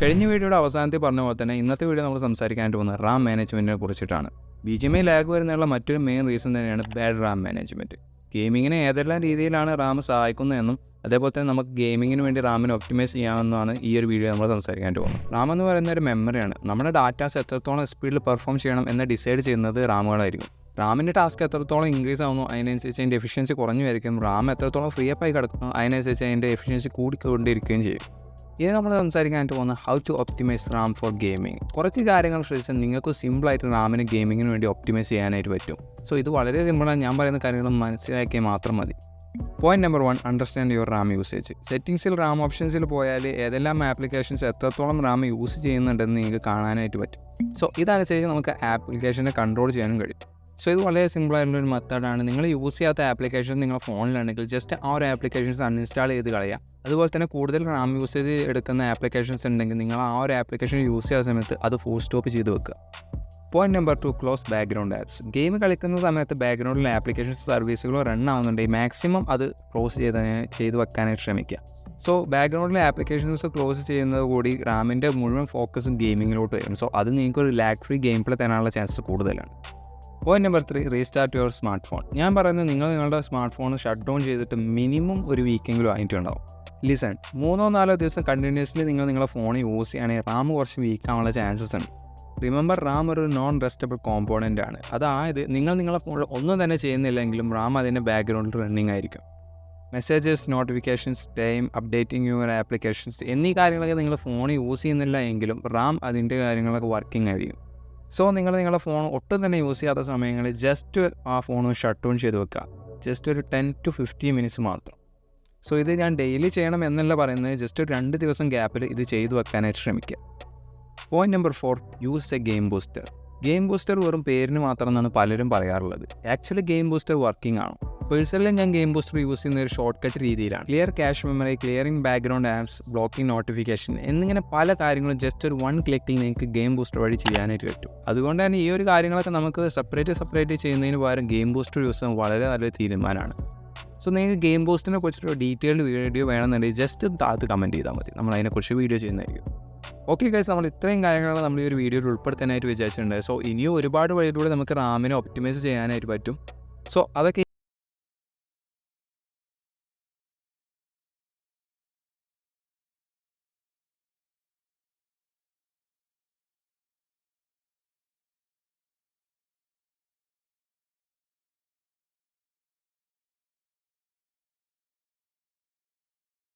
കഴിഞ്ഞ വീഡിയോയുടെ അവസാനത്തിൽ പറഞ്ഞ പോലെ തന്നെ ഇന്നത്തെ വീഡിയോ നമ്മൾ സംസാരിക്കാനായിട്ട് പോകുന്നത് റാം മാനേജ്മെൻറ്റിനെ കുറിച്ചിട്ടാണ്. ബിജിഎംഐ ലാഗ് വരുന്നതിനുള്ള മറ്റൊരു മെയിൻ റീസൺ തന്നെയാണ് ബാഡ് റാം മാനേജ്മെൻറ്റ്. ഗെയിമിങ്ങിനെ ഏതെല്ലാം രീതിയിലാണ് റാം സഹായിക്കുന്നതെന്നും അതേപോലെ തന്നെ നമുക്ക് ഗെയിമിങ്ങിന് വേണ്ടി റാമിനെ ഒപ്റ്റിമൈസ് ചെയ്യാമെന്നാണ് ഈ ഒരു വീഡിയോ നമ്മൾ സംസാരിക്കാനായിട്ട് പോകുന്നത്. റാം എന്ന് പറയുന്ന ഒരു മെമ്മറിയാണ്. നമ്മുടെ ഡാറ്റാസ് എത്രത്തോളം സ്പീഡിൽ പെർഫോം ചെയ്യണം എന്ന് ഡിസൈഡ് ചെയ്യുന്നത് റാമുകളായിരിക്കും. റാമിൻ്റെ ടാസ്ക് എത്രത്തോളം ഇൻക്രീസ് ആവുന്നു അതിനനുസരിച്ച് അതിൻ്റെ എഫിഷ്യൻസി കുറഞ്ഞു വരികയും റാം എത്രത്തോളം ഫ്രീ അപ്പ് ആയി കിടക്കുന്നു അതിനനുസരിച്ച് അതിൻ്റെ എഫിഷ്യൻസി കൂടിക്കൊണ്ടിരിക്കുകയും ചെയ്യും. ഇത് നമ്മൾ സംസാരിക്കാനായിട്ട് പോകുന്ന how to optimize RAM for gaming. കുറച്ച് കാര്യങ്ങൾ ശ്രദ്ധിച്ചാൽ നിങ്ങൾക്ക് സിമ്പിളായിട്ട് റാമിന് ഗെയിമിങ്ങിന് വേണ്ടി ഒപ്റ്റിമൈസ് ചെയ്യാനായിട്ട് പറ്റും. സോ ഇത് വളരെ സിമ്പിളാണ്. ഞാൻ പറയുന്ന കാര്യങ്ങൾ മനസ്സിലാക്കിയാൽ മാത്രം മതി. Point number 1, understand your RAM usage. സെറ്റിംഗ്സിൽ റാം ഓപ്ഷൻസിൽ പോയാൽ ഏതെല്ലാം ആപ്ലിക്കേഷൻസ് എത്രത്തോളം റാം യൂസ് ചെയ്യുന്നുണ്ടെന്ന് നിങ്ങൾക്ക് കാണാനായിട്ട് പറ്റും. സോ ഇതനുസരിച്ച് നമുക്ക് ആപ്ലിക്കേഷനെ കൺട്രോൾ ചെയ്യാനും കഴിയും. സോ ഇത് വളരെ സിമ്പിളായിട്ടുള്ളൊരു മെത്തേഡാണ്. നിങ്ങൾ യൂസ് ചെയ്യാത്ത ആപ്ലിക്കേഷൻ നിങ്ങളുടെ ഫോണിലാണെങ്കിൽ ജസ്റ്റ് ആ ഒരു ആപ്ലിക്കേഷൻസ് അൺഇൻസ്റ്റാൾ ചെയ്ത് കളയുക. അതുപോലെ തന്നെ കൂടുതൽ റാം യൂസേജ് എടുക്കുന്ന ആപ്ലിക്കേഷൻസ് ഉണ്ടെങ്കിൽ നിങ്ങൾ ആ ഒരു ആപ്ലിക്കേഷൻ യൂസ് ചെയ്യുന്ന സമയത്ത് അത് ഫുൾ സ്റ്റോപ്പ് ചെയ്ത് വെക്കുക. Point number 2, close background apps. Game കളിക്കുന്ന സമയത്ത് ബാക്ക്ഗ്രൗണ്ടിൽ ആപ്ലിക്കേഷൻസ് സർവീസുകളോ റൺ ആവുന്നുണ്ടെങ്കിൽ മാക്സിമം അത് ക്ലോസ് ചെയ്ത് വെക്കാനായിട്ട് ശ്രമിക്കുക. സോ ബാക്ക്ഗ്രൗണ്ടിലെ ആപ്ലിക്കേഷൻസ് ക്ലോസ് ചെയ്യുന്നത് കൂടി റാമിൻ്റെ മുഴുവൻ ഫോക്കസും ഗെയിമിങ്ങിലോട്ട് വരും. സോ അത് നിങ്ങൾക്കൊരു ലാഗ് ഫ്രീ ഗെയിം പ്ലേ തരാനുള്ള ചാൻസസ് കൂടുതലാണ്. Point number 3, restart your smart phone. ഞാൻ പറയുന്നത് നിങ്ങളുടെ സ്മാർട്ട് ഫോൺ ഷട്ട് ഡൗൺ ചെയ്തിട്ട് മിനിമം ഒരു വീക്കെങ്കിലും ആയിട്ടുണ്ടാവും. ലിസൺ, 3-4 ദിവസം കണ്ടിന്യൂസ്ലി നിങ്ങളുടെ ഫോൺ യൂസ് ചെയ്യുകയാണെങ്കിൽ റാം കുറച്ച് വീക്കാവാനുള്ള ചാൻസസ് ഉണ്ട്. റിമെമ്പർ, റാം ഒരു നോൺ റെസ്റ്റബിൾ കോമ്പോണൻ്റ് ആണ്. അതായത് നിങ്ങളുടെ ഫോണിൽ ഒന്നും തന്നെ ചെയ്യുന്നില്ലെങ്കിലും റാം അതിൻ്റെ ബാക്ക്ഗ്രൗണ്ടിൽ റണ്ണിങ് ആയിരിക്കും. Messages, notifications, time, updating your applications എന്നീ കാര്യങ്ങളൊക്കെ നിങ്ങൾ ഫോൺ യൂസ് ചെയ്യുന്നില്ല എങ്കിലും റാം അതിൻ്റെ കാര്യങ്ങളൊക്കെ വർക്കിംഗ് ആയിരിക്കും. സോ നിങ്ങളുടെ ഫോൺ ഒട്ടും തന്നെ യൂസ് ചെയ്യാത്ത സമയങ്ങളിൽ ജസ്റ്റ് ആ ഫോൺ ഷട്ട് ഡൗൺ ചെയ്ത് വെക്കുക. ജസ്റ്റ് ഒരു 10 to 15 മിനിറ്റ്സ് മാത്രം. സോ ഇത് ഞാൻ ഡെയിലി ചെയ്യണം എന്നല്ല പറയുന്നത്, ജസ്റ്റ് ഒരു 2 ദിവസം ഗ്യാപ്പിൽ ഇത് ചെയ്തു വെക്കാനായിട്ട് ശ്രമിക്കുക. Point number 4, use a game booster. Game booster വെറും പേരിന് മാത്രം എന്നാണ് പലരും പറയാറുള്ളത്. ആക്ച്വലി ഗെയിം ബൂസ്റ്റർ വർക്കിംഗ് ആണ്. പേഴ്സണലി ഞാൻ ഗെയിം ബൂസ്റ്റർ യൂസ് ചെയ്യുന്ന ഒരു ഷോർട്ട് കട്ട് രീതിയിലാണ്. Clear cache memory, clearing background apps, blocking notification എന്നിങ്ങനെ പല കാര്യങ്ങളും ജസ്റ്റ് ഒരു 1 ക്ലിക്കിൽ നിങ്ങൾക്ക് ഗെയിം ബൂസ്റ്റർ വഴി ചെയ്യാനായിട്ട് പറ്റും. അതുകൊണ്ട് തന്നെ ഈ ഒരു കാര്യങ്ങളൊക്കെ നമുക്ക് സെപ്പറേറ്റ് ചെയ്യുന്നതിന് പകരം ഗെയിം ബൂസ്റ്റർ യൂസ് ചെയ്യാൻ വളരെ നല്ലൊരു തീരുമാനമാണ്. സോ നിങ്ങൾക്ക് ഗെയിം ബൂസ്റ്ററിനെ കുറിച്ചിട്ട് ഡീറ്റെയിൽഡ് വീഡിയോ വേണമെന്നുണ്ടെങ്കിൽ ജസ്റ്റ് താഴത്ത് കമൻറ്റ് ചെയ്താൽ മതി. നമ്മൾ അതിനെക്കുറിച്ച് വീഡിയോ ചെയ്യുന്നതായിരിക്കും. ഓക്കെ ഗൈസ്, നമ്മൾ ഇത്രയും കാര്യങ്ങളാണ് നമ്മൾ ഈ ഒരു വീഡിയോയിൽ ഉൾപ്പെടുത്താനായിട്ട് വിചാരിച്ചിട്ടുണ്ട്. സോ ഇനിയും ഒരുപാട് വഴിയിലൂടെ നമുക്ക് റാമിനെ ഒപ്റ്റിമൈസ് ചെയ്യാനായിട്ട് പറ്റും. സോ അതൊക്കെ